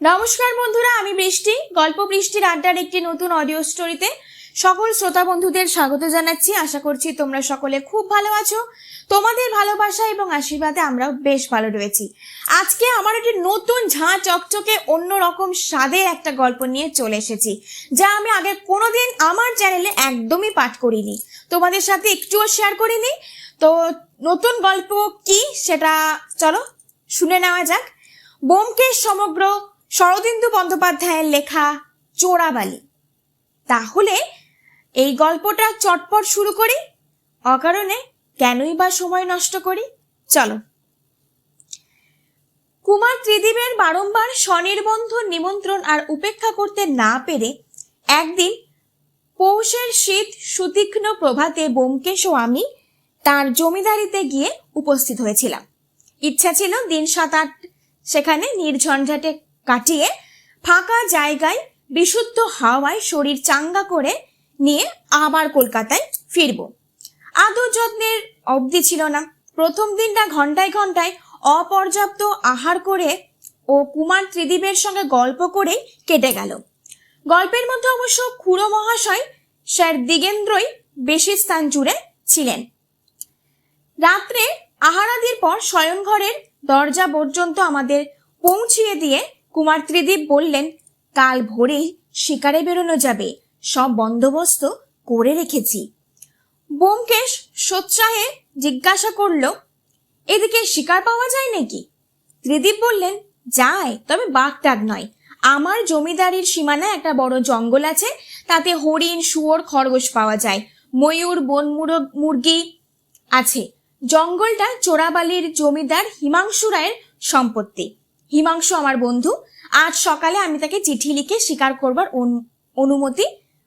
নমস্কার বন্ধুরা, আমি বৃষ্টি। গল্প বৃষ্টির আড্ডার একটি নতুন অডিও স্টোরিতে সকল শ্রোতা বন্ধুদের স্বাগত জানাচ্ছি। আশা করছি তোমরা সকলে খুব ভালো আছো। তোমাদের ভালোবাসা এবং আশীর্বাদে আমরাও বেশ ভালো রয়েছি। আজকে আমার একটি নতুন ঝাঁ চকচকে অন্যরকম স্বাদের একটা গল্প নিয়ে চলে এসেছি, যা আমি আগে কোনোদিন আমার চ্যানেলে একদমই পাঠ করিনি, তোমাদের সাথে একটুও শেয়ার করিনি। তো নতুন গল্প কি সেটা চলো শুনে নেওয়া যাক। ব্যোমকেশ সমগ্র শরদিন্দু বন্দ্যোপাধ্যায়ের লেখা চোরাবালি। তাহলে এই গল্পটা চটপট শুরু করি, অকারণে কেনই বা সময় নষ্ট করি। চলো। কুমার ত্রিদীপের বারংবার স্বনির্বন্ধ নিমন্ত্রণ আর উপেক্ষা করতে না পেরে একদিন পৌষের শীত সুতীক্ষ্ণ প্রভাতে ব্যোমকেশ ও আমি তার জমিদারিতে গিয়ে উপস্থিত হয়েছিলাম। ইচ্ছা ছিল দিন 7-8 সেখানে নির্ঝঞ্ঝাটে কাটিয়ে ফাঁকা জায়গায় বিশুদ্ধ হাওয়ায় শরীর চাঙ্গা করে নিয়ে আবার কলকাতায় ফিরব। আদর যত্নের অবধি ছিল না। প্রথম দিনটা ঘন্টায় ঘন্টায় অপর্যাপ্ত আহার করে ও কুমার ত্রিদীপের সঙ্গে গল্প করেই কেটে গেল। গল্পের মধ্যে অবশ্য খুড়ো মহাশয় স্যার দিগেন্দ্রই বেশি স্থান জুড়ে ছিলেন। রাত্রে আহারাদির পর শয়নঘরের দরজা পর্যন্ত আমাদের পৌঁছিয়ে দিয়ে কুমার ত্রিদীপ বললেন, কাল ভোরেই শিকারে বেরোনো যাবে, সব বন্দোবস্ত করে রেখেছি। ব্যোমকেশ সোৎসাহে জিজ্ঞাসা করল, এদিকে শিকার পাওয়া যায় নাকি? ত্রিদীপ বললেন, যায়, তবে বাঘটাগ নয়। আমার জমিদারির সীমানায় একটা বড় জঙ্গল আছে, তাতে হরিণ, শুয়োর, খরগোশ পাওয়া যায়, ময়ূর, বন মুরগি আছে। জঙ্গলটা চোরাবালির জমিদার হিমাংশু রায়ের সম্পত্তি। হিমাংশু আমার বন্ধু। আজ সকালে আমি তাকে চিঠি লিখে শিকার করবার অনুমতি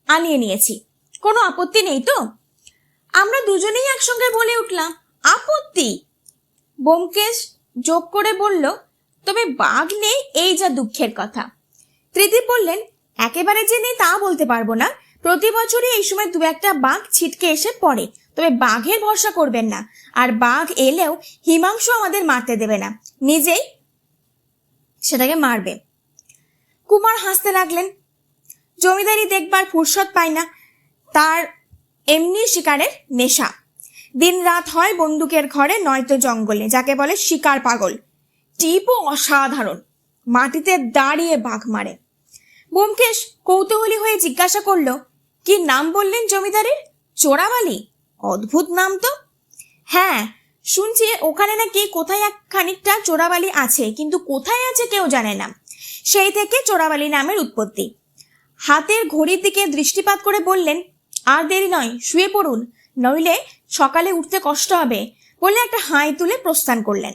আনিয়ে নিয়েছি। কোনো আপত্তি নেই তো? আমরা দুজনেই একসঙ্গে বলে উঠলাম, আপত্তি? ব্যোমকেশ যোগ করে বলল, তবে বাঘ নেই, এই যা দুঃখের কথা। ত্রিদীপ বললেন, একেবারে যে নেই তা বলতে পারবো না, প্রতি বছরই এই সময় 2-1টা বাঘ ছিটকে এসে পড়ে, তবে বাঘের ভরসা করবেন না। আর বাঘ এলেও হিমাংশু আমাদের মারতে দেবে না, নিজেই সেটাকে মারবে। কুমার হাসতে লাগলেন। জমিদারি দেখবার ফুরসত পায় না, তার এমনি শিকারের নেশা। দিন রাত হয় বন্দুকের ঘরে, নয়তো জঙ্গলে, যাকে বলে শিকার পাগল। টিপও অসাধারণ, মাটিতে দাঁড়িয়ে বাঘ মারে। ব্যোমকেশ কৌতূহলী হয়ে জিজ্ঞাসা করলো, কি নাম বললেন জমিদারের? চোরাবালি? অদ্ভুত নাম তো। হ্যাঁ, শুনছি ওখানে নাকি কোথায় এক খানিকটা চোরাবালি আছে, কিন্তু কোথায় আছে কেউ জানে না। সেই থেকে চোরাবালি নামের উৎপত্তি। হাতের ঘড়ির দিকে দৃষ্টিপাত করে বললেন, আর দেরি নয়, শুয়ে পড়ুন, নইলে সকালে উঠতে কষ্ট হবে, বলে একটা হাই তুলে প্রস্থান করলেন।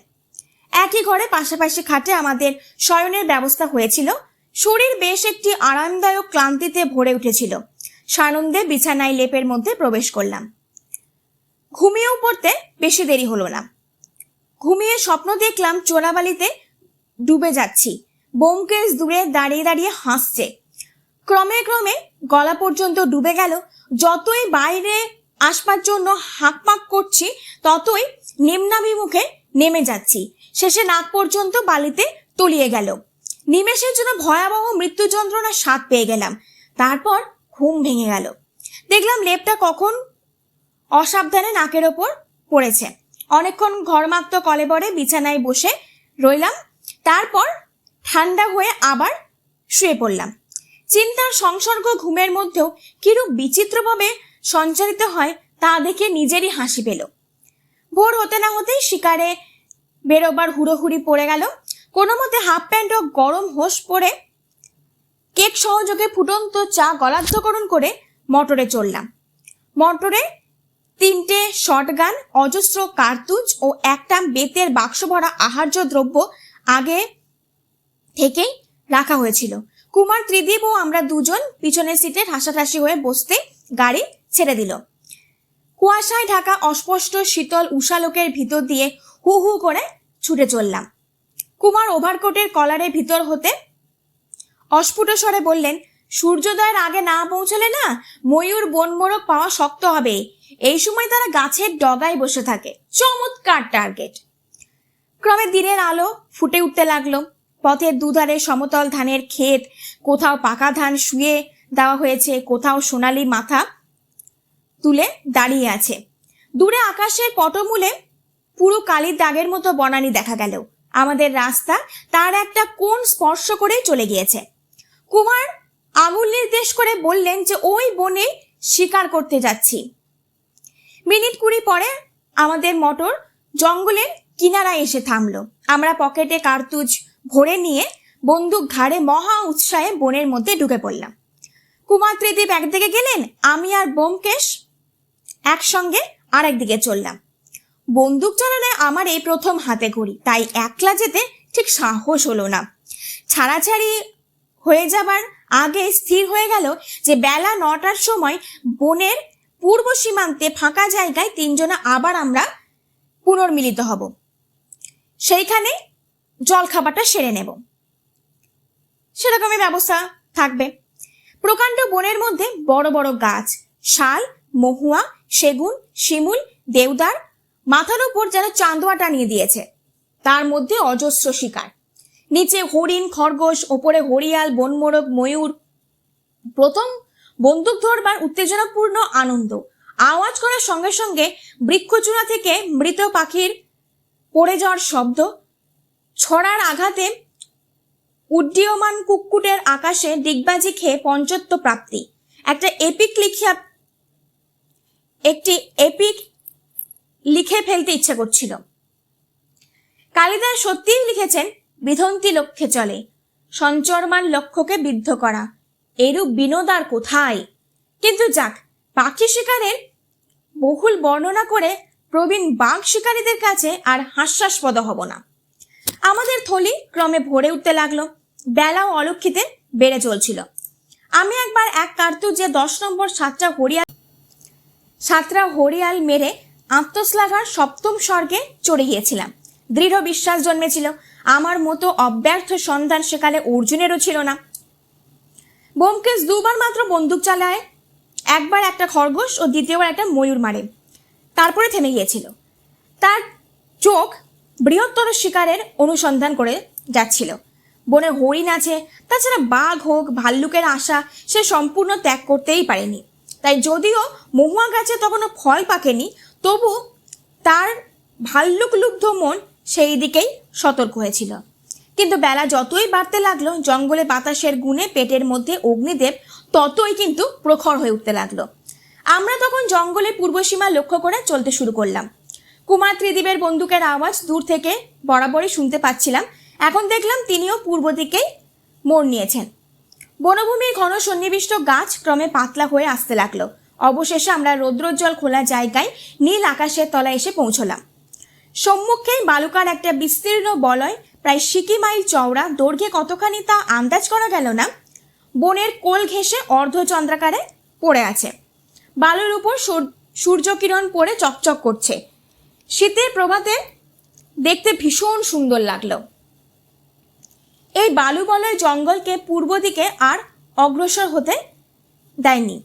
একই ঘরে পাশাপাশি খাটে আমাদের শয়নের ব্যবস্থা হয়েছিল। শরীর বেশ একটি আরামদায়ক ক্লান্তিতে ভরে উঠেছিল। সানন্দে বিছানায় লেপের মধ্যে প্রবেশ করলাম। ঘুমিয়েও পড়তে বেশি দেরি হলো না। ঘুমিয়ে স্বপ্ন দেখলাম চোরাবালিতে ডুবে যাচ্ছি। ব্যোমকেশ দূরে দাঁড়িয়ে দাঁড়িয়ে হাসছে। ক্রমে ক্রমে গলা পর্যন্ত ডুবে গেল। যতই বাইরে আসবার জন্য হাঁকপাক করছি, ততই নিম্নাভিমুখে নেমে যাচ্ছি। শেষে নাক পর্যন্ত বালিতে তলিয়ে গেল। নিমেষের জন্য ভয়াবহ মৃত্যু যন্ত্রণার স্বাদ পেয়ে গেলাম। তারপর ঘুম ভেঙে গেল। দেখলাম লেপটা কখন অসাবধানে নাকের ওপর পড়েছে। অনেকক্ষণ ঘরমাক্ত কলেবরে বিছানায় বসে রইলাম। তারপর ঠান্ডা হয়ে আবার শুয়ে পড়লাম। চিন্তার সংসর্গ ঘুমের মধ্যেও কিরূপ বিচিত্রভাবে সঞ্চারিত হয় তা দেখে নিজেরই হাসি পেল। ভোর হতে না হতেই শিকারে বেরোবার হুড়োহুড়ি পড়ে গেল। কোনো মতে হাফ প্যান্ট ও গরম হোস পরে কেক সহযোগে ফুটন্ত চা গলাধ্যকরণ করে মোটরে চললাম। মোটরে 3টে শটগান, অজস্র কার্তুজ ও একটা বেতের বাক্স ভরা আহার্য দ্রব্য আগে থেকেই রাখা হয়েছিল। কুমার ত্রিদীপ ও আমরা দুজন পিছনের সিটে ঠাসাঠাসি হয়ে বসতে গাড়ি ছেড়ে দিল। কুয়াশায় ঢাকা অস্পষ্ট শীতল উষালোকের ভিতর দিয়ে হু হু করে ছুটে চললাম। কুমার ওভারকোটের কলারের ভিতর হতে অস্ফুট স্বরে বললেন, সূর্যোদয়ের আগে না পৌঁছলে না ময়ূর, বনমোরগ পাওয়া শক্ত হবে। এই সময় তারা গাছের ডগায় বসে থাকে। চমৎকার টার্গেট। ক্রমে দিনের আলো ফুটে উঠতে লাগলো। পথের দুধারে সমতল ধানের ক্ষেত, কোথাও পাকা ধান শুয়ে দেওয়া হয়েছে, কোথাও সোনালি মাথা তুলে দাঁড়িয়ে আছে। দূরে আকাশের পটমূলে পুরো কালির দাগের মতো বনানী দেখা গেল। আমাদের রাস্তা তার একটা কোণ স্পর্শ করেই চলে গিয়েছে। কুমার আঙুল নির্দেশ করে বললেন যে ওই বনে শিকার করতে যাচ্ছি। মিনিট 20 পরে আমাদের মোটর জঙ্গলের কিনারায় এসে থামলো। আমরা পকেটে কার্তুজ ভরে নিয়ে বন্দুক ঘাড়ে মহা উৎসাহে বনের মধ্যে ঢুকে পড়লাম। কুমার ত্রিদীপ একদিকে গেলেন, আমি আর ব্যোমকেশ একসঙ্গে আরেকদিকে চললাম। বন্দুক চালালে আমার এই প্রথম হাতে ঘড়ি, তাই একলা যেতে ঠিক সাহস হলো না। ছাড়াছাড়ি হয়ে যাবার আগে স্থির হয়ে গেল যে বেলা 9টার সময় বনের পূর্ব সীমান্তে ফাঁকা জায়গায় তিনজনা আবার আমরা পুনর্মিলিত হব। সেইখানে জলখাবারটা সেরে নেব, সেরকমই ব্যবস্থা থাকবে। প্রকাণ্ড বনের মধ্যে বড় বড় গাছ, শাল, মহুয়া, সেগুন, শিমুল, দেওদার, মাথার উপর যেন চান্দোয়া টানিয়ে দিয়েছে। তার মধ্যে অজস্র শিকার, নিচে হরিণ, খরগোশ, ওপরে হরিয়াল, বনমোরগ, ময়ূর। প্রথম বন্দুক ধরবার উত্তেজনাপূর্ণ আনন্দ। আওয়াজ করার সঙ্গে সঙ্গে বৃক্ষচূড়া থেকে মৃত পাখির পড়ে যাওয়ার শব্দ, ছড়ার আঘাতে উড্ডীয়মান কুক্কুটের আকাশে ডিগবাজি খেয়ে পঞ্চত্ব প্রাপ্তি। একটি এপিক লিখে ফেলতে ইচ্ছে করছিল। কালিদাস সত্যিই লিখেছেন, বিধন্তি লক্ষ্যে চলে, সঞ্চরমান লক্ষ্যকে বিদ্ধ করা, এরূপ বিনোদ আর কোথায়। কিন্তু যাক, পাখি শিকারের বহুল বর্ণনা করে প্রবীণ বাঘ শিকারীদের কাছে আর হাস্যাস্পদ হব না। আমাদের থলি ক্রমে ভরে উঠতে লাগলো। বেলাও অলক্ষিতে বেড়ে চলছিল। আমি একবার এক কার্তুজে 10 নম্বর সাতরা হরিয়াল মেরে আত্মশ্লাঘার সপ্তম স্বর্গে চড়ে গিয়েছিলাম। দৃঢ় বিশ্বাস জন্মেছিল, আমার মতো অব্যর্থ সন্ধান সেকালে অর্জুনেরও ছিল না। ব্যোমকেশ 2 বার মাত্র বন্দুক চালায়, একবার একটা খরগোশ ও দ্বিতীয়বার একটা ময়ূর মারে, তারপরে থেমে গিয়েছিল। তার চোখ বৃহত্তর শিকারের অনুসন্ধান করে যাচ্ছিল। বনে হরিণ আছে, তাছাড়া বাঘ হোক, ভাল্লুকের আশা সে সম্পূর্ণ ত্যাগ করতেই পারেনি। তাই যদিও মহুয়া গাছে তখনও ফল পাকেনি, তবু তার ভাল্লুকলুব্ধ মন সেই দিকেই সতর্ক হয়েছিল। কিন্তু বেলা যতই বাড়তে লাগলো, জঙ্গলে বাতাসের গুণে পেটের মধ্যে অগ্নিদেব ততই কিন্তু প্রখর হয়ে উঠতে লাগলো। আমরা তখন জঙ্গলের পূর্বসীমা লক্ষ্য করে চলতে শুরু করলাম। কুমার ত্রিদীপের বন্দুকের আওয়াজ দূর থেকে বরাবরই শুনতে পাচ্ছিলাম। এখন দেখলাম তিনিও পূর্ব দিকেই মোড় নিয়েছেন। বনভূমির ঘন সন্নিবিষ্ট গাছ ক্রমে পাতলা হয়ে আসতে লাগলো। অবশেষে আমরা রৌদ্রোজ্জ্বল খোলা জায়গায় নীল আকাশের তলায় এসে পৌঁছলাম। সম্মুখেই বালুকার একটা বিস্তীর্ণ বলয়, প্রায় 60 মাইল চওড়া। দৈর্ঘ্যে কতখানি তা আন্দাজ করা গেল না। বনের কোল ঘেঁষে অর্ধচন্দ্রাকারে পড়ে আছে। বালুর উপর সূর্যকিরণ পড়ে চকচক করছে। শীতের প্রভাতে দেখতে ভীষণ সুন্দর লাগলো। এই বালুবলয় জঙ্গলকে পূর্ব দিকে আর অগ্রসর হতে দেয়নি।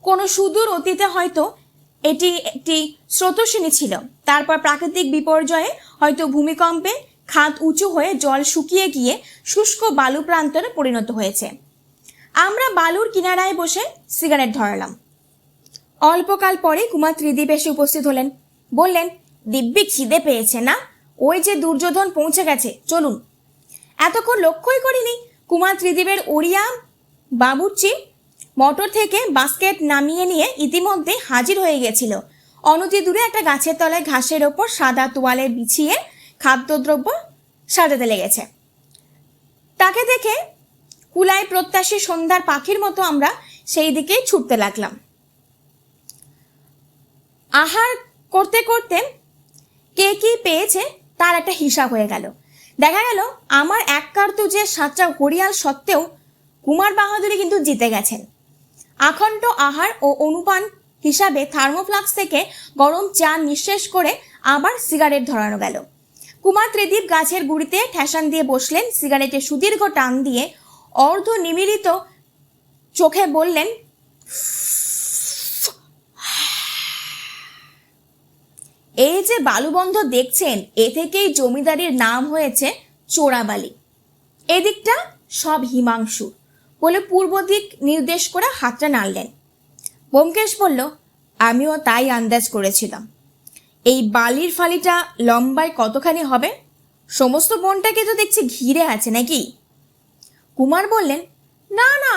কোনো সুদূর অতীতে হয়তো এটি একটি স্রোতস্বিনী ছিল। তারপর প্রাকৃতিক বিপর্যয়ে, হয়তো ভূমিকম্পে, খাদ উঁচু হয়ে জল শুকিয়ে গিয়ে শুষ্ক বালু প্রান্তরে পরিণত হয়েছে। আমরা বালুর কিনারায় বসে সিগারেট ধরালাম। অল্পকাল পরে কুমার ত্রিদীপ এসে উপস্থিত হলেন। বললেন, দিব্যি খিদে পেয়েছে না? ওই যে দুর্যোধন পৌঁছে গেছে, চলুন। এতক্ষণ লক্ষ্যই করিনি কুমার ত্রিদীপের ওড়িয়া বাবুর্চি মোটর থেকে বাস্কেট নামিয়ে নিয়ে ইতিমধ্যে হাজির হয়ে গেছিল। অনতি দূরে একটা গাছের তলায় ঘাসের ওপর সাদা তোয়ালে বিছিয়ে খাদ্যদ্রব্য সাজাতে লেগেছে। তাকে দেখে কুলাই প্রত্যাশী সন্ধ্যার পাখির মতো আমরা সেই দিকেই ছুটতে লাগলাম। আহার করতে করতে কে কি পেয়েছে তার একটা হিসাব হয়ে গেল। দেখা গেল আমার এক কার্তুজের 7টা হরিয়াল সত্ত্বেও কুমার বাহাদুরী কিন্তু জিতে গেছেন। আখণ্ড আহার ও অনুপান হিসাবে থার্মোফ্লাক্স থেকে গরম চা নিঃশেষ করে আবার সিগারেট ধরানো গেল। কুমার ত্রিদীপ গাছের গুড়িতে ঠেসান দিয়ে বসলেন। সিগারেটে সুদীর্ঘ টান দিয়ে অর্ধ নিমীলিত চোখে বললেন, এই যে বালুবন্ধ দেখছেন, এ থেকেই জমিদারির নাম হয়েছে চোরাবালি। এদিকটা সব হিমাংশু বলে পূর্ব দিক নির্দেশ করে হাতটা নাড়লেন। ব্যোমকেশ বলল, আমিও তাই আন্দাজ করেছিলাম। এই বালির ফালিটা লম্বায় কতখানি হবে? সমস্ত বনটাকে তো দেখছি ঘিরে আছে নাকি? কুমার বললেন, না না,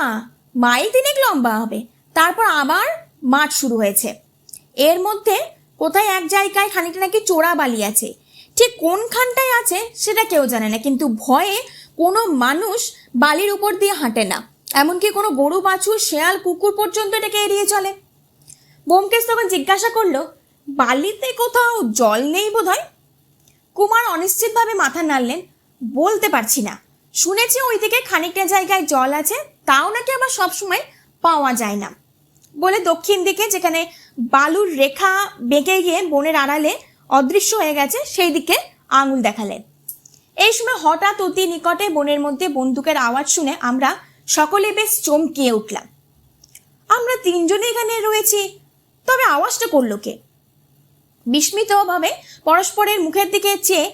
মাইল তিনেক লম্বা হবে। তারপর আবার মাঠ শুরু হয়েছে। এর মধ্যে কোথায় এক জায়গায় খানিকটা নাকি চোরা বালি আছে। ঠিক কোনখানটায় আছে সেটা কেউ জানে না, কিন্তু ভয়ে কোনো মানুষ বালির উপর দিয়ে হাঁটে না। এমনকি কোনো গরু, বাছুর, শেয়াল, কুকুর পর্যন্ত এটাকে এড়িয়ে চলে। ব্যোমকেশ তখন জিজ্ঞাসা করলো, বালিতে কোথাও জল নেই বোধহয়? কুমার অনিশ্চিতভাবে মাথা নাড়লেন, বলতে পারছি না। শুনেছি ওই দিকে খানিকটা জায়গায় জল আছে, তাও নাকি আবার সবসময় পাওয়া যায় না বলে দক্ষিণ দিকে যেখানে বালুর রেখা বেঁকে গিয়ে বনের আড়ালে অদৃশ্য হয়ে গেছে সেই দিকে আঙুল দেখালেন। এই সময় হঠাৎ অতি নিকটে বনের মধ্যে বন্দুকের আওয়াজ শুনে আমরা সকলে বেশ চমকিয়ে উঠলাম। আমরা তিনজনে এখানে রয়েছি, তবে আওয়াজটা করলো কে? বিস্মিতভাবে পরস্পরের মুখের দিকে চেয়ে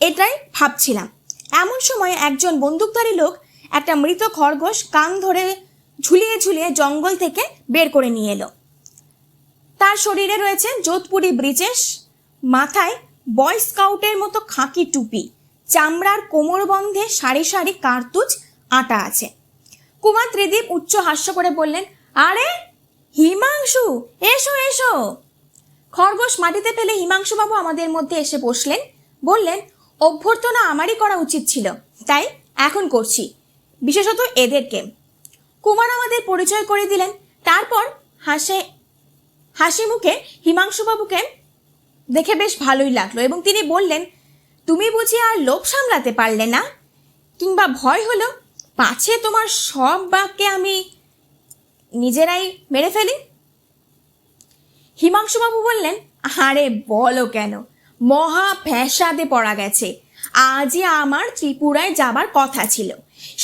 এটাই ভাবছিলাম। এমন সময় একজন বন্দুকধারী লোক একটা মৃত খরগোশ কান ধরে ঝুলিয়ে ঝুলিয়ে জঙ্গল থেকে বের করে নিয়ে এলো। তার শরীরে রয়েছে যোধপুরি ব্রিচেস, মাথায় বয় স্কাউটের মতো খাকি টুপি, চামড়ার কোমরবন্ধে সারি সারি কার্তুজ আটা আছে। কুমার ত্রিদীপ উচ্চ হাস্য করে বললেন, আরে হিমাংশু, এসো এসো। খরগোশ মাটিতে ফেলে হিমাংশুবাবু আমাদের মধ্যে এসে বসলেন। বললেন, অভ্যর্থনা আমারই করা উচিত ছিল, তাই এখন করছি, বিশেষত এদেরকে। কুমার আমাদের পরিচয় করে দিলেন। তারপর হাসি মুখে হিমাংশুবাবুকে দেখে বেশ ভালোই লাগলো এবং তিনি বললেন, তুমি বুঝি আর লোভ সামলাতে পারলে না? কিংবা ভয় হলো পাছে তোমার সব বাঘকে আমি নিজেরাই মেরে ফেলি? হিমাংশুবাবু বললেন, আরে বলো কেন, মহা ফ্যাসাদে পড়া গেছে। আজই আমার ত্রিপুরায় যাবার কথা ছিল,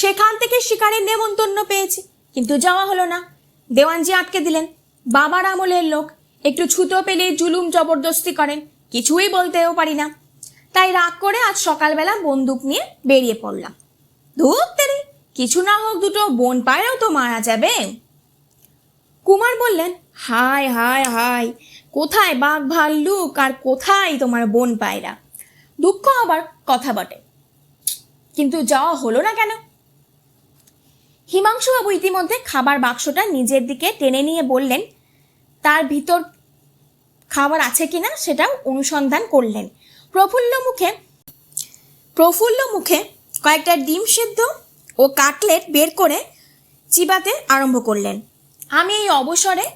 সেখান থেকে শিকারের নেমন্তন্ন পেয়েছি, কিন্তু যাওয়া হলো না। দেওয়ানজি আটকে দিলেন। বাবার আমলের লোক, একটু ছুতো পেলে জুলুম জবরদস্তি করেন, কিছুই বলতেও পারি না। তাই রাগ করে আজ সকালবেলা বন্দুক নিয়ে বেরিয়ে পড়লাম। ধুর তেরি, কিছু না হোক দুটো বন পায়রাও তো মারা যাবে। কুমার বললেন, হায় হায় হায়, কোথায় বাঘ ভাল্লুক আর কোথায় তোমার বন পায়রা? দুঃখ আবার কথা বটে, কিন্তু যাওয়া হলো না কেন? হিমাংশুবাবু ইতিমধ্যে খাবার বাক্সটা নিজের দিকে টেনে নিয়ে বললেন, তার ভিতর খাবার আছে কিনা সেটাও অনুসন্ধান করলেন। প্রফুল্ল মুখে কয়েকটা ডিম সেদ্ধ ও কাটলেট বের করে চিবাতে আরম্ভ করলেন। আমি এই অবসরে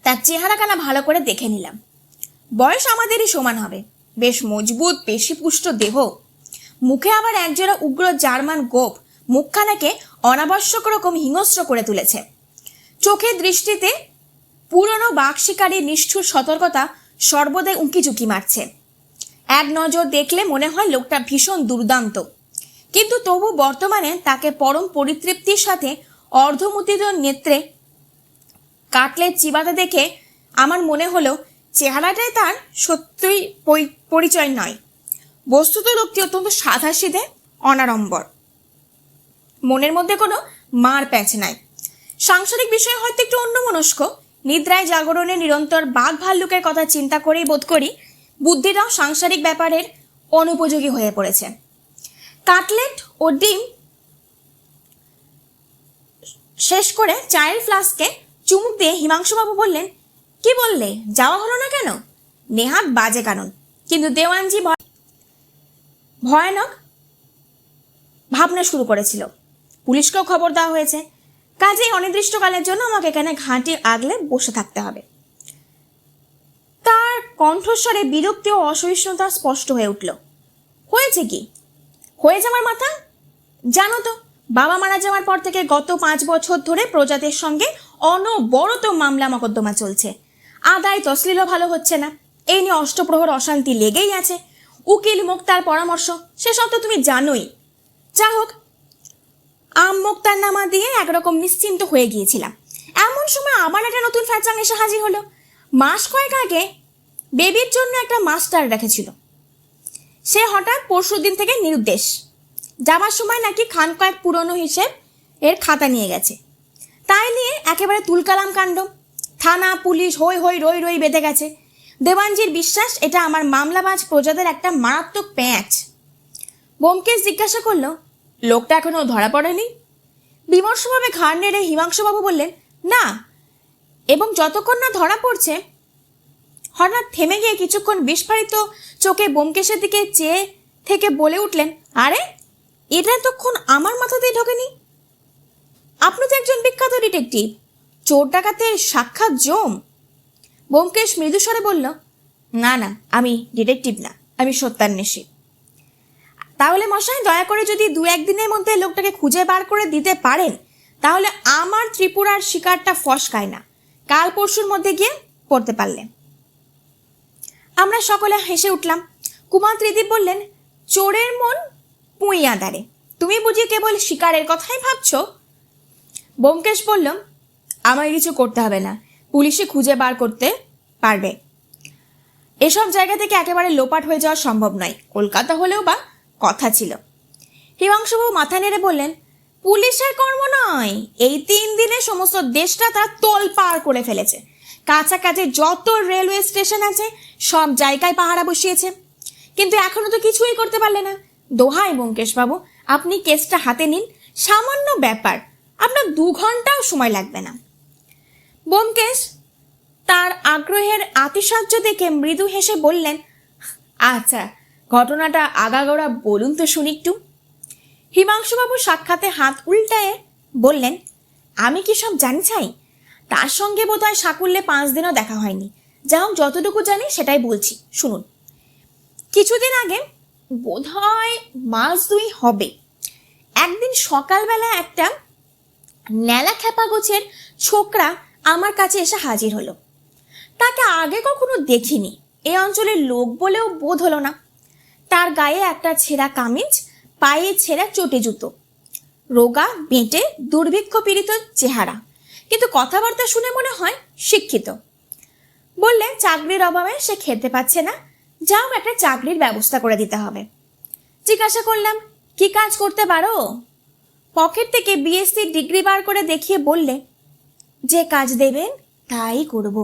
তার চেহারাখানা ভালো করে দেখে নিলাম। বয়স আমাদেরই সমান হবে, বেশ মজবুত পেশিপুষ্ট দেহ, মুখে আবার একজোড়া উগ্র জার্মান গোপ মুখখানাকে অনাবশ্যক রকম হিংস্র করে তুলেছে। চোখের দৃষ্টিতে পুরনো বাঘ শিকারীর নিষ্ঠুর সতর্কতা সর্বদাই উঁকিঝুঁকি মারছে। এক নজর দেখলে মনে হয় লোকটা ভীষণ দুর্দান্ত, কিন্তু তবু বর্তমানে তাকে পরম পরিতৃপ্তির সাথে অর্ধমুদিত নেত্রে কাটলেট চিবাতে দেখে আমার মনে হলো চেহারাটাই তার সত্যই পরিচয় নয়। বস্তুত লোকটি অত্যন্ত সাধাসিধে, অনাড়ম্বর, মনের মধ্যে কোনো মার প্যাঁচ নাই। সাংসারিক বিষয়ে হয়তো একটু অন্যমনস্ক। নিদ্রায় জাগরণে নিরন্তর বাঘ ভাল্লুকের কথা চিন্তা করেই বোধ করি বুদ্ধিটাও সাংসারিক ব্যাপারের অনুপযোগী হয়ে পড়েছে। কাটলেট ও ডিম শেষ করে চায়ের ফ্লাস্কে চুমুক দিয়ে হিমাংশুবাবু বললেন, কি বললে, যাওয়া হলো না কেন? নেহাত বাজে কারণ, কিন্তু দেওয়ানজি ভয়ানক ভাবনা শুরু করেছিল। পুলিশকেও খবর দেওয়া হয়েছে, কাজেই অনির্দিষ্টকালের জন্য আমাকে এখানে ঘাঁটি আগলে বসে থাকতে হবে। তার কণ্ঠস্বরে বিরক্তি ও অসহিষ্ণুতা স্পষ্ট হয়ে উঠল। হয়েছে কি? হয়েছে আমার মাথা। জানো তো, বাবা মারা যাওয়ার পর থেকে গত 5 বছর ধরে প্রজাদের সঙ্গে অনবরত মামলা মকদ্দমা চলছে। আদায় তসলিলও ভালো হচ্ছে না। এই নিয়ে অষ্টপ্রহর অশান্তি লেগেই আছে। উকিল মোক্তার পরামর্শ, সেসব তো তুমি জানোই। যা হোক, মোক্তার নামা দিয়ে একরকম নিশ্চিন্ত হয়ে গিয়েছিলাম। এমন সময় আবার একটা নতুন ফ্যাচাং এসে হাজির হলো। মাস কয়েক আগে বেবির জন্য একটা মাস্টার রেখেছিল, সে হঠাৎ পরশুদিন থেকে নিরুদ্দেশ। যাওয়ার সময় নাকি খান কয়েক পুরনো হিসেব এর খাতা নিয়ে গেছে, তাই নিয়ে একেবারে তুলকালাম কাণ্ড। থানা পুলিশ হই হই রই রই বেঁধে গেছে। দেওয়ানজির বিশ্বাস এটা আমার মামলাবাজ প্রজাদের একটা মারাত্মক প্যাঁচ। ব্যোমকেশ জিজ্ঞাসা করলো, লোকটা এখনো ধরা পড়েনি? বিমর্ষভাবে ঘাড় নেড়ে হিমাংশুবাবু বললেন, না। এবং যতক্ষণ না ধরা পড়ছে, হঠাৎ থেমে গিয়ে কিছুক্ষণ বিস্ফারিত চোখে ব্যোমকেশের দিকে চেয়ে থেকে বলে উঠলেন, আরে এটা এতক্ষণ আমার মাথাতেই ঢোকেনি। আপনি তো একজন বিখ্যাত ডিটেকটিভ, চোর ডাকাতের সাক্ষাৎ জম। ব্যোমকেশ মৃদুস্বরে বলল, না না, আমি ডিটেকটিভ না, আমি সত্যান্বেষী। তাহলে মশাই, দয়া করে যদি 2-1 দিনের মধ্যে লোকটাকে খুঁজে বার করে দিতে পারেন, তাহলে আমার ত্রিপুরার শিকারটা ফসকায় না, কাল পরশুর মধ্যে গিয়ে পড়তে পারলে। আমরা সকলে হেসে উঠলাম। কুমার ত্রিদীপ বললেন, চোরের মন পুঁইয়া দাঁড়ে, তুমি বুঝি কেবল শিকারের কথাই ভাবছো? ব্যোমকেশ বলল, আমায় কিছু করতে হবে না, পুলিশে খুঁজে বার করতে পারবে। এসব জায়গা থেকে একেবারে লোপাট হয়ে যাওয়া সম্ভব নয়, কলকাতা হলেও বা কথা ছিল। হিমাংশুবাবু মাথা নেড়ে বললেন, পুলিশের কর্ম নয়, এই 3 দিনে সমস্ত দেশটা তারা তোল পার করে ফেলেছে। কাছাকাছি যত রেলওয়ে স্টেশন আছে সব জায়গায় পাহারা বসিয়েছে, কিন্তু এখনো তো কিছুই করতে পারলে না। দোহাই ব্যোমকেশবাবু, আপনি কেসটা হাতে নিন, সামান্য ব্যাপার, আপনার 2 ঘন্টাও সময় লাগবে না। ব্যোমকেশ তার আগ্রহের আতিশয্য দেখে মৃদু হেসে বললেন, আচ্ছা, ঘটনাটা আগাগোড়া বলুন তো শুনি একটু। হিমাংশুবাবু সাক্ষাতে হাত উল্টায়ে বললেন, আমি কি সব জানি চাই? তার সঙ্গে বোধহয় সাকুল্যে 5 দিনও দেখা হয়নি। যা হোক, যতটুকু জানি সেটাই বলছি, শুনুন। কিছুদিন আগে, বোধহয় 1-2 মাস হবে, একদিন সকালবেলা একটা ন্যালা খেপা গোছের ছোকরা আমার কাছে এসে হাজির হলো। তাকে আগে কখনো দেখিনি, এ অঞ্চলের লোক বলেও বোধ হলো না। তার গায়ে একটা ছেঁড়া কামিজ, পায়ে ছেঁড়া চটি জুতো, রোগা বেঁটে দুর্ভিক্ষ পীড়িত চেহারা, কিন্তু কথাবার্তা শুনে মনে হয় শিক্ষিত। বললে চাকরির অভাবে সে খেতে পাচ্ছে না, যাও একটা চাকরির ব্যবস্থা করে দিতে হবে। জিজ্ঞাসা করলাম, কি কাজ করতে পারো? পকেট থেকে বিএসসি ডিগ্রি বার করে দেখিয়ে বললে, যে কাজ দেবেন তাই করব।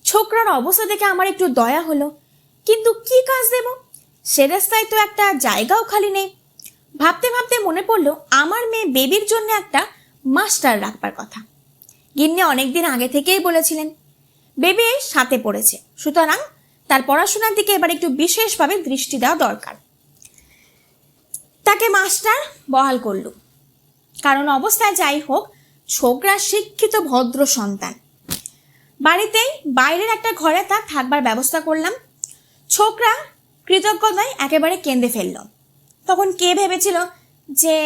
ছোকরার অবস্থা দেখে আমার একটু দয়া হলো, কিন্তু কি কাজ দেব? সে রাস্তায় তো একটা জায়গাও খালি নেই। ভাবতে ভাবতে মনে পড়লো আমার মেয়ে বেবির জন্য একটা মাস্টার রাখবার কথা। গিন্নি অনেকদিন আগে থেকেই বলেছিলেন। বেবি সাথে পড়েছে, সুতরাং তার পড়াশোনার দিকে এবার একটু বিশেষভাবে দৃষ্টি দেওয়া দরকার। তাকে মাস্টার বহাল করল। কারণ অবস্থায় যাই হোক, ছোকরা শিক্ষিত ভদ্র সন্তান। বাড়িতেই বাইরের একটা ঘরে তার থাকবার ব্যবস্থা করলাম। ছোকরা কৃতজ্ঞতায় একেবারে কেঁদে ফেলল। তখন কে ভেবেছিল যে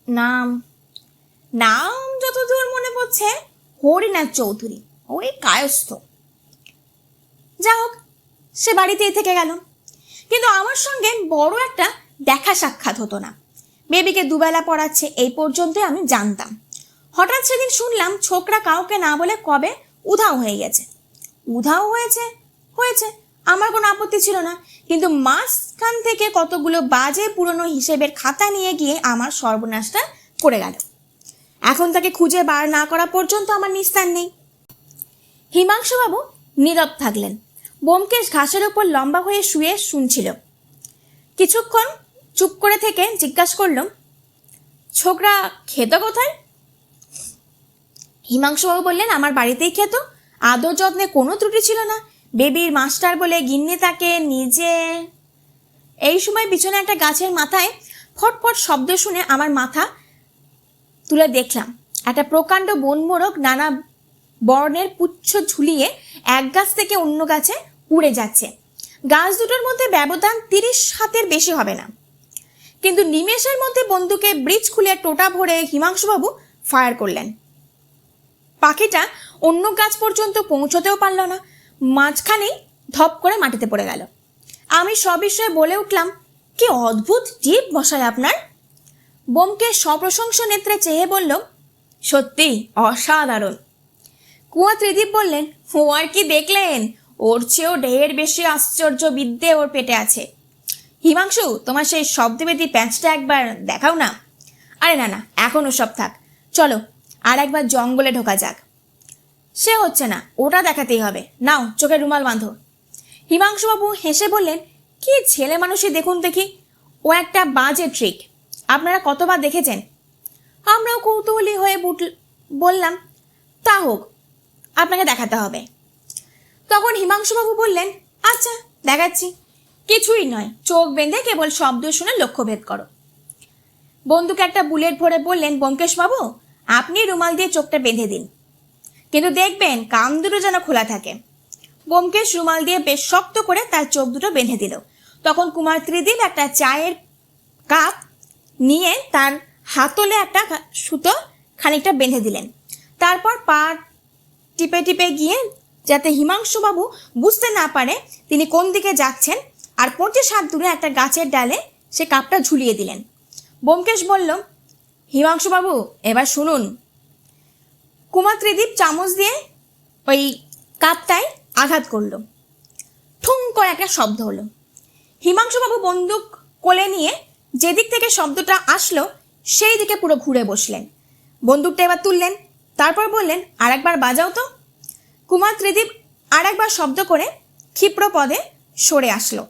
নাম নাম যতদূর মনে পড়ছে হরিনাথ চৌধুরী, ওই কায়স্থ। যা হোক, সে বাড়িতেই থেকে গেল, কিন্তু আমার সঙ্গে বড় একটা দেখা সাক্ষাৎ হতো না। বেবিকে 2 বেলা পড়াচ্ছে, এই পর্যন্তই আমি জানতাম। হঠাৎ সেদিন শুনলাম ছোকরা কাউকে না বলে কবে উধাও হয়ে গেছে। উধাও হয়েছে হয়েছে, আমার কোনো আপত্তি ছিল না, কিন্তু মাঝখান থেকে কতগুলো বাজে পুরনো হিসেবের খাতা নিয়ে গিয়ে আমার সর্বনাশটা করে গেল। এখন তাকে খুঁজে বার না করা পর্যন্ত আমার নিস্তার নেই। হিমাংশুবাবু নীরব থাকলেন। ব্যোমকেশ ঘাসের ওপর লম্বা হয়ে শুয়ে শুনছিল। কিছুক্ষণ চুপ করে থেকে জিজ্ঞাসা করলাম, ছোকরা খেত কোথায়? হিমাংশুবাবু বললেন, আমার বাড়িতেই খেত, আদর যত্নে কোনো ত্রুটি ছিল না। বেবির মাস্টার বলে গিন্নি তাকে নিজে। এই সময় পিছনে একটা গাছের মাথায় ফটফট শব্দ শুনে আমার মাথা তুলে দেখলাম একটা প্রকাণ্ড বনমোরগ নানা বর্ণের পুচ্ছ ঝুলিয়ে এক গাছ থেকে অন্য গাছে উড়ে যাচ্ছে। গাছ দুটোর মধ্যে ব্যবধান 30 হাতের বেশি হবে না, কিন্তু নিমেষের মধ্যে বন্দুকে ব্রিজ খুলে টোটা ভরে হিমাংশুবাবু ফায়ার করলেন। পাখিটা অন্য গাছ পর্যন্ত পৌঁছতেও পারল না, মাঝখানেই ধপ করে মাটিতে পড়ে গেল। আমি সবিষয়ে বলে উঠলাম, কি অদ্ভুত টিপ মশাই আপনার। ব্যোমকেশ সপ্রশংস নেত্রে চেয়ে বলল, সত্যি অসাধারণ। কুয়া ত্রিদীপ বললেন, ও আর কি দেখলেন, ওর চেয়েও ঢের বেশি আশ্চর্য বিদ্যে ওর পেটে আছে। হিমাংশু, তোমার সেই শব্দবেদী প্যাঁচটা একবার দেখাও না। আরে না না, এখন ওসব থাক, চলো আর একবার জঙ্গলে ঢোকা যাক। সে হচ্ছে না, ওটা দেখাতেই হবে, নাও চোখে রুমাল বাঁধো। হিমাংশুবাবু হেসে বললেন, কি ছেলে মানুষই দেখুন দেখি, ও একটা বাজে ট্রিক, আপনারা কতবার দেখেছেন। আমরাও কৌতূহলী হয়ে বললাম, তা হোক, আপনাকে দেখাতে হবে। তখন হিমাংশুবাবু বললেন, আচ্ছা দেখাচ্ছি, কিছুই নয়, চোখ বেঁধে কেবল শব্দ শুনে লক্ষ্যভেদ করো। বন্দুকে একটা বুলেট ভরে বললেন, ব্যোমকেশবাবু আপনি রুমাল দিয়ে চোখটা বেঁধে দিন, কিন্তু দেখবেন কান দুটো যেন খোলা থাকে। ব্যোমকেশ রুমাল দিয়ে বেশ শক্ত করে তার চোখ দুটো বেঁধে দিল। তখন কুমার ত্রিদীপ একটা চায়ের কাপ নিয়ে তার হাতলে একটা সুতো খানিকটা বেঁধে দিলেন। তারপর পা টিপে টিপে গিয়ে যাতে হিমাংশুবাবু বুঝতে না পারে তিনি কোন দিকে যাচ্ছেন, আর 25 হাত দূরে একটা গাছের ডালে সে কাপটা ঝুলিয়ে দিলেন। ব্যোমকেশ বলল, হিমাংশুবাবু এবার শুনুন। কুমার ত্রিদীপ চামচ দিয়ে ওই কাপটায় আঘাত করলো, ঠুং করে একটা শব্দ হলো। হিমাংশুবাবু বন্দুক কোলে নিয়ে যেদিক থেকে শব্দটা আসলো সেই দিকে পুরো ঘুরে বসলেন। বন্দুকটা এবার তুললেন, তারপর বললেন, আরেকবার বাজাও তো। কুমার ত্রিদীপ আরেকবার শব্দ করে ক্ষিপ্র পদে সরে আসলো।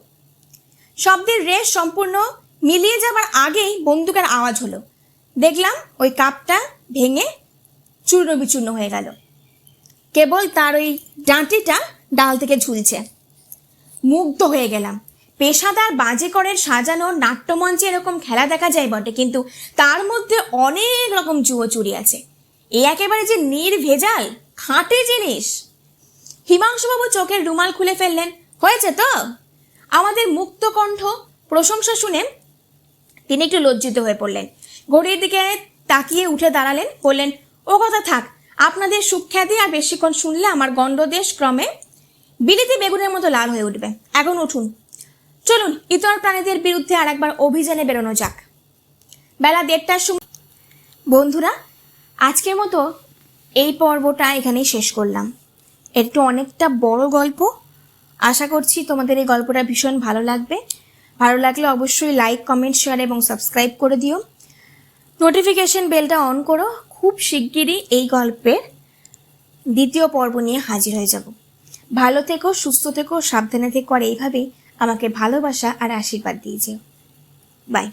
শব্দের রেশ সম্পূর্ণ মিলিয়ে যাবার আগেই বন্দুকের আওয়াজ হলো। দেখলাম ওই কাপটা ভেঙে চূর্ণ বিচূর্ণ হয়ে গেল, কেবল তার ওই ডাঁটিটা ডাল থেকে ঝুলছে। মুগ্ধ হয়ে গেলাম। পেশাদার বাজিকরের সাজানো নাট্যমঞ্চে এরকম খেলা দেখা যায় বটে, কিন্তু তার মধ্যে অনেক রকম জুয়োচুরি আছে। এ একেবারে যে নির্ভেজাল খাঁটি জিনিস। হিমাংশুবাবু চোখের রুমাল খুলে ফেললেন, হয়েছে তো? আমাদের মুক্তকণ্ঠ প্রশংসা শুনে তিনি একটু লজ্জিত হয়ে পড়লেন। ঘড়ির দিকে তাকিয়ে উঠে দাঁড়ালেন, বললেন, ও কথা থাক, আপনাদের সুখ্যাতি আর বেশিক্ষণ শুনলে আমার গণ্ডদেশ ক্রমে বিলিতি বেগুনের মতো লাল হয়ে উঠবে। এখন উঠুন, চলুন ইতর প্রাণীদের বিরুদ্ধে আর একবার অভিযানে বেরোনো যাক। বেলা 1:30টার সময়। বন্ধুরা, আজকের মতো এই পর্বটা এখানেই শেষ করলাম। একটু অনেকটা বড় গল্প, আশা করছি তোমাদের এই গল্পটা ভীষণ ভালো লাগবে। ভালো লাগলে অবশ্যই লাইক, কমেন্ট, শেয়ার এবং সাবস্ক্রাইব করে দিও। নোটিফিকেশন বেলটা অন করো। খুব শিগগিরই এই গল্পের 2য় পর্ব নিয়ে হাজির হয়ে যাব। ভালো থেকো, সুস্থ থেকো, সাবধানে থেকো, আর এইভাবেই আমাকে ভালোবাসা আর আশীর্বাদ দিয়ে যেও। বাই।